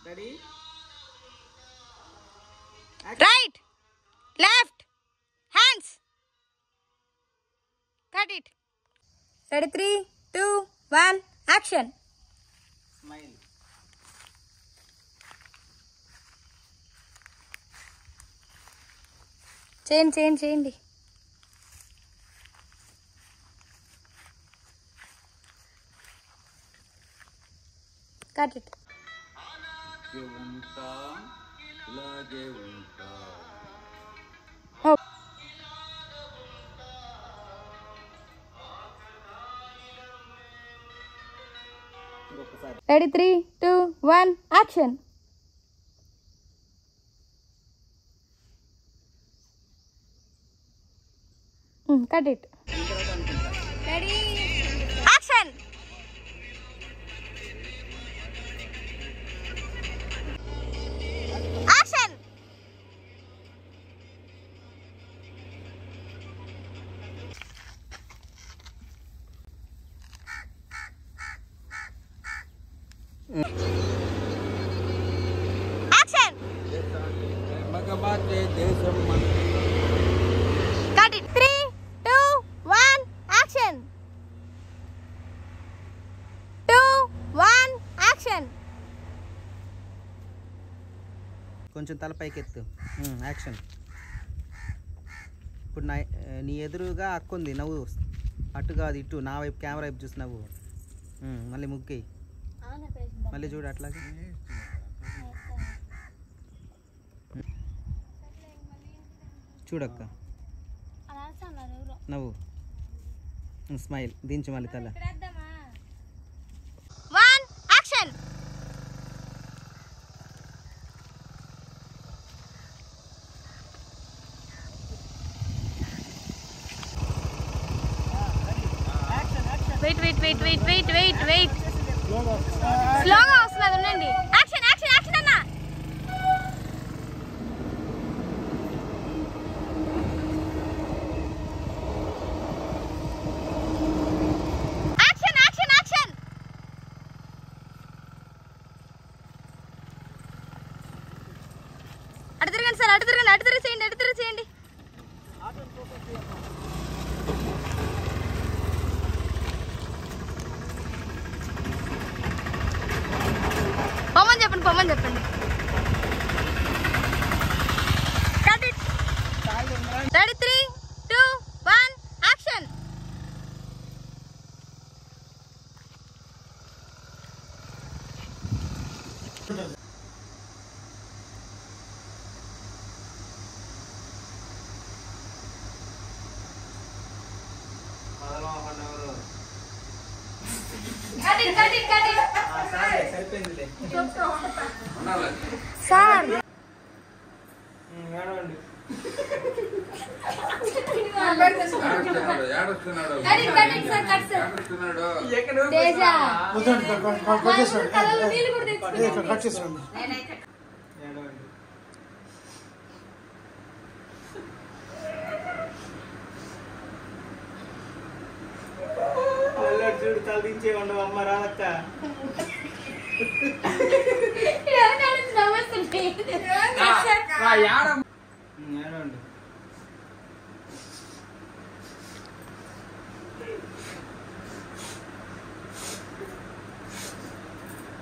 Ready right left hands cut it ready 3 2 1 action smile చేయండి cut it ఉంటా ఇలాగే ఉంటా ready 3 2 1 action cut it ready action action action మగబాటే దేశం cut it 3 2 1 action 2 1 action కొంచెం తల పైకెత్తు యాక్షన్ ఇప్పుడు నీ ఎదురుగా అక్కుంది నవ్వు అటు కాదు ఇటు నా వైపు కెమెరా వైపు చూసి నవ్వు మళ్ళీ ముగ్గి మళ్ళీ చూడు అట్లాగే చూడక్క నవ్వు స్మైల్ దించు మళ్ళీ తల 1 యాక్షన్ వెయిట్ స్లోగా వస్తున్నది ఉండండి యాక్షన్ యాక్షన్ యాక్షన్ అన్న యాక్షన్ యాక్షన్ యాక్షన్ అటు తిరగండి సార్ అటు తిరిగి చేయండి పొమ్మని చెప్పండి cut it ready 3 2 1 action cut it సరిపోయిందిలే సార్ చూడు తలదించే ఉండవు అమ్మ రాదక్క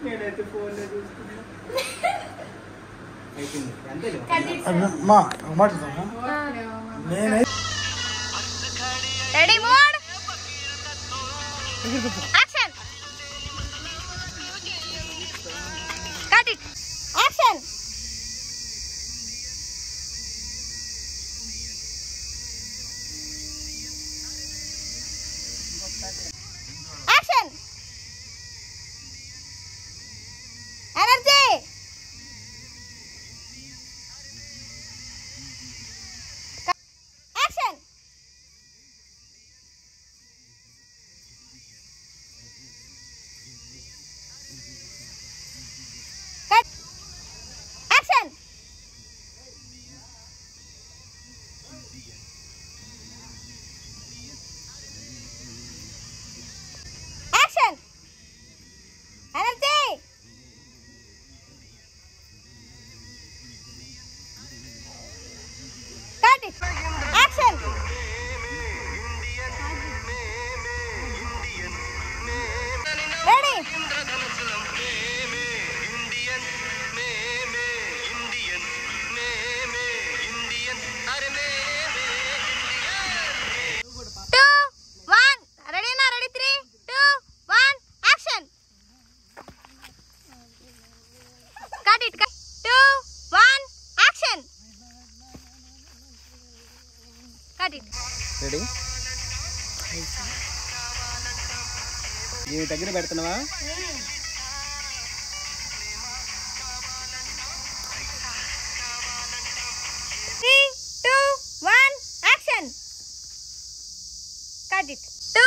నేనైతే ఫోన్ చూస్తున్నా ready mode action cut it action action energy action cut it ready దీని దగ్గర పెడుతున్నావా 3 2 1 action cut it 2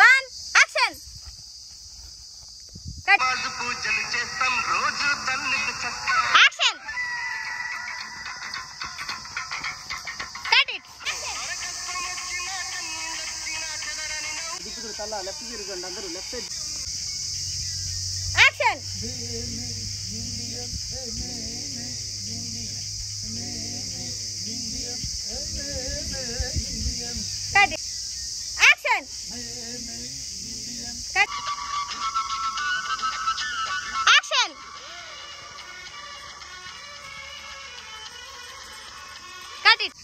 1 action cut పూజలు చేస్తాం రోజు తన్నుకు చెత్త యాక్షన్ కట్ ఇట్ దిక్కుడు తల లెఫ్ట్ తిరగండి అందరూ left side action cut it action cut action cut it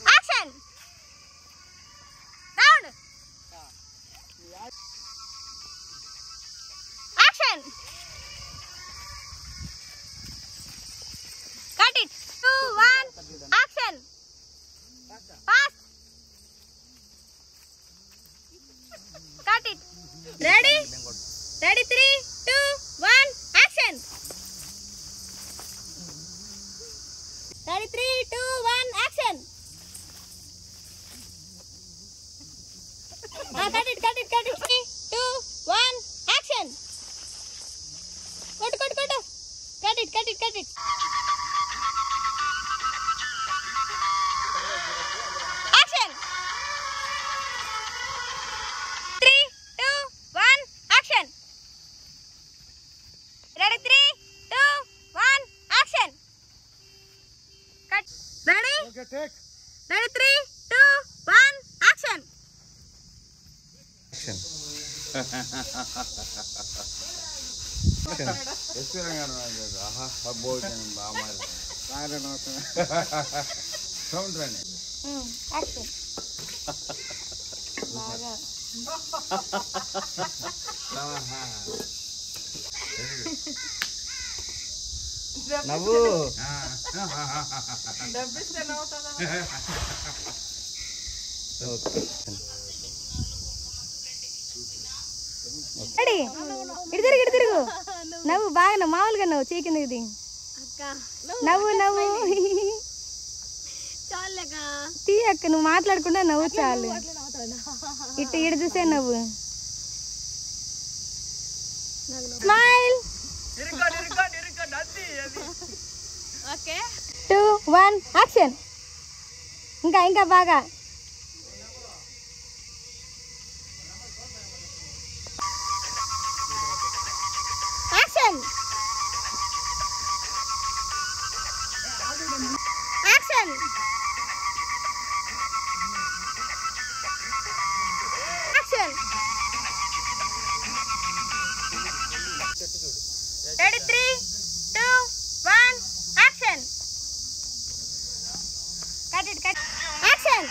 action round action cut it 2 1 action fast cut it ready 3 2 1 action ready 3 2 1 action cut it 3 2 1 action కొట్టు cut it action 3 2 1 action ready 3 2 1 action cut ready okay take ready 3 2 1 action action బాగా నవ్వు ready ఇటు తిరుగు నవ్వు బాగా మామూలుగా నవ్వు చీకింది ఇది నవ్వు తీ అక్క నువ్వు మాట్లాడకుండా నవ్వు చాలు ఇటు చూసే నవ్వు స్మైల్ 2 1 యాక్షన్ ఇంకా బాగా action action action ready 3 2 1 action cut it action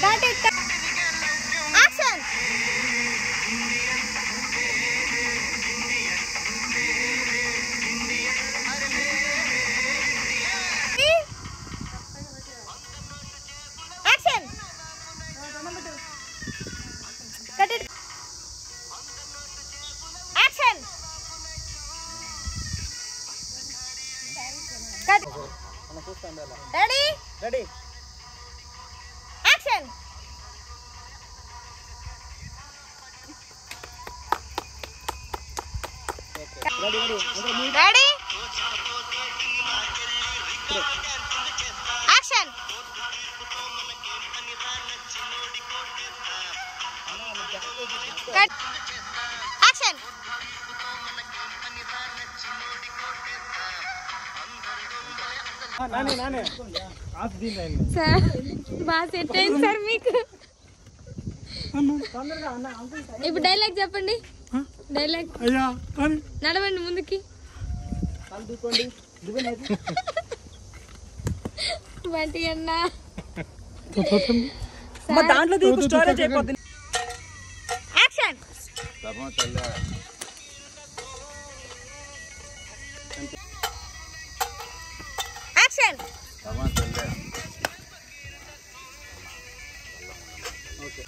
cut it action action cut it action cut ready ready action ready action cut action నానే ఆఫ్ దీని సార్ బాగా సెట్ అయింది సార్ మీకు ఇప్పుడు డైలాగ్ చెప్పండి డైలాగ్ అయ్యా కానీ నడవండి ముందుకి బంటి అన్న దాంట్లో దీనికి స్టోరేజ్ అయిపోతుంది action action okay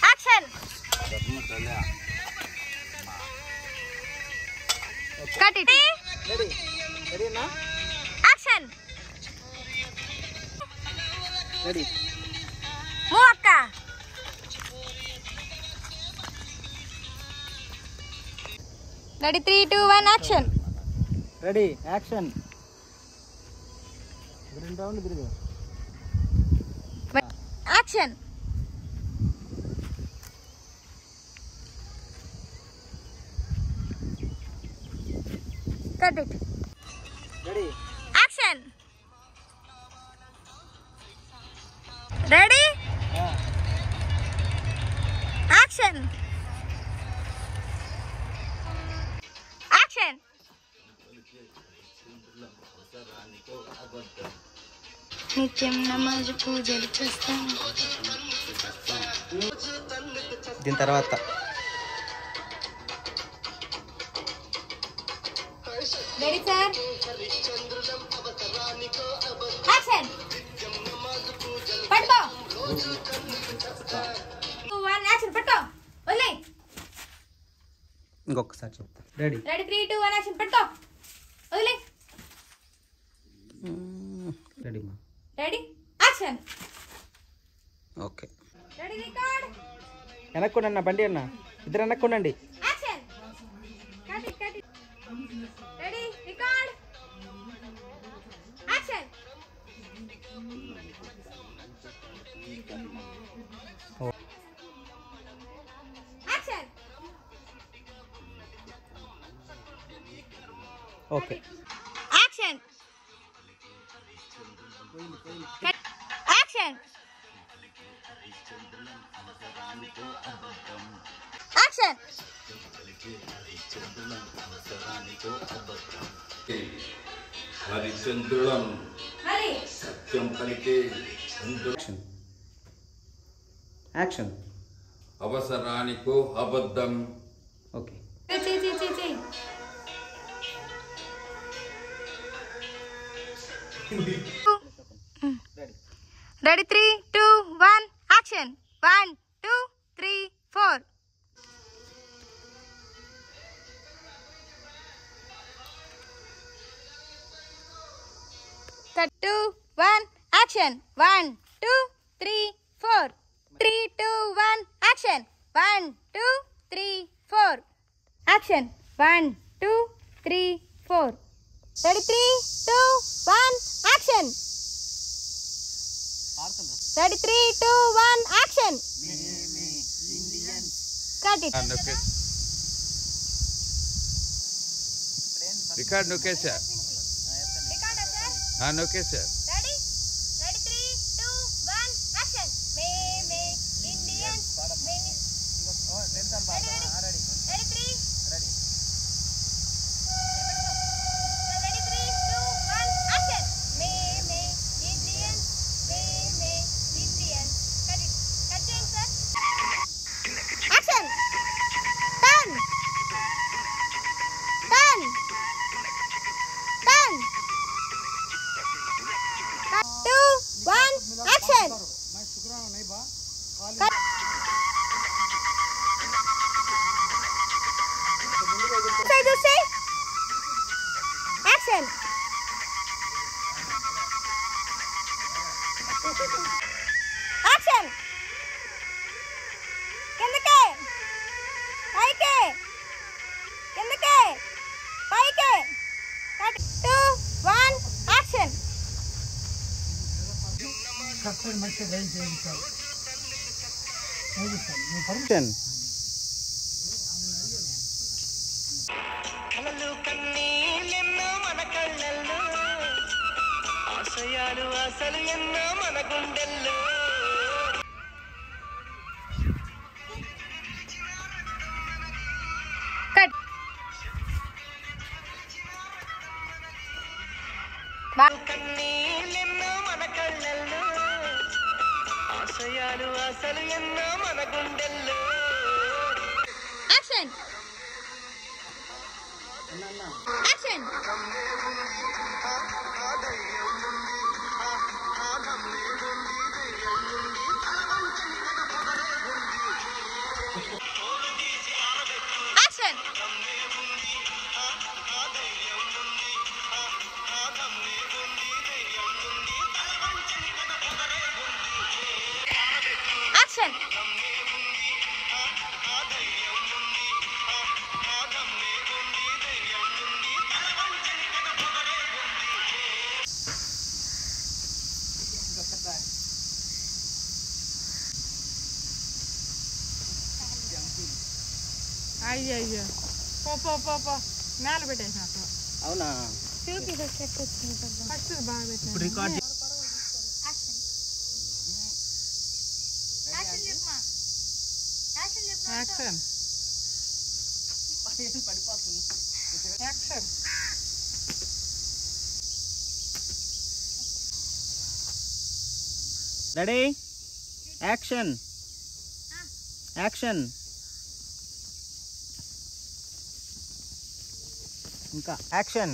action cut it ready రెడీనా యాక్షన్ రెడీ మూవ్ అక్క రెడీ 3 2 1 యాక్షన్ రెడీ యాక్షన్ 2 రౌండ్లు తిరుగు action cut it ready action ready action action నిత్యం నమాజ్ పూజలు చేస్తాం దీని తర్వాత రెడీ సార్ యాక్షన్ పట్టుకో 2 1 యాక్షన్ పట్టుకో వదిలే ఇంకొకసారి చెప్తా రెడీ రెడీ 3 2 1 యాక్షన్ పట్టుకో వదిలే రెడీ మా ready action okay ready record వెనక్కుండి అన్న బండి అన్న ఇద్దరు వెనక్కుండండి action cut it ready record action action okay action action action హరిచంద్రులం మరి సత్యం పలికే యాక్షన్ యాక్షన్ అవసరానికో అబద్ధం ఓకే చెయ్ ready 3 2 1 action 1 2 3 4 2 1 action 1 2 3 4 3 2 1 action 1 2 3 4 action 1 2 3 4 ready 3 2 1 action ready 3 2 1 action cut it record నొక్కేసా నొక్కేసా రెడీ రెడీ 3 2 1 యాక్షన్ మే Indians ready ready 3 ready 3 2 1 action మే ఇండియన్స్ ఇండియన్స్ కట్ చేయండి sir action turn turn turn 2 1 action చూసి action action కిందకే పైకే కిందకే పైకే 2 1 యాక్షన్ యాక్షన్ కలలు కన్నీళ్ళెన్నో మన కళ్ళల్లో ఆశయాలు ఆశలు ఎన్నో మన గుండెల్లో కట్ కన్నీళ్ళెన్నో మన కళ్ళల్లో ఆశయాలు ఆశలు ఎన్నో మన గుండెల్లో యాక్షన్ యాక్షన్ అయ్యో అయ్యో పో పో పో పో నేల పెట్టేసినట్టు. అవునా? ఫస్ట్ బాగా పెట్టిన ఇప్పుడు రికార్డ్ యాక్షన్ పడిపోతుంది. యాక్షన్. Ready, action. యాక్షన్. ఇంకా యాక్షన్.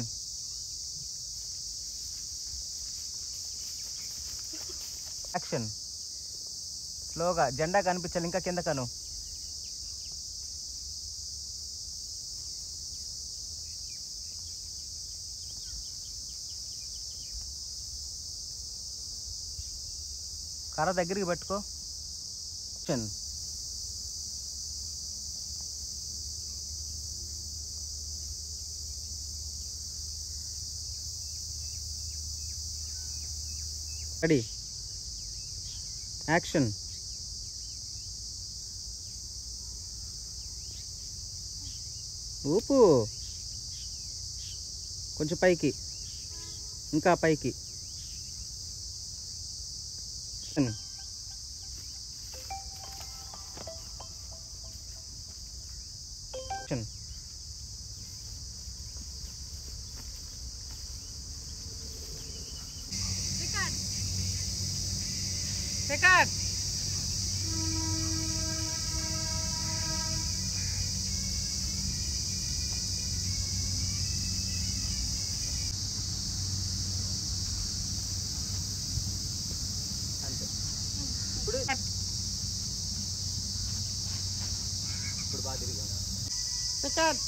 యాక్షన్. స్లోగా జెండా కనిపించాలి, ఇంకా కింద కను. కర్ర దగ్గరికి పెట్టుకో. యాక్షన్. Ready, action. ఊపు కొంచెం పైకి, ఇంకా పైకి. యాక్షన్. రికార్డ్. ఇప్పుడు బాగా తిరిగా. రికార్డ్.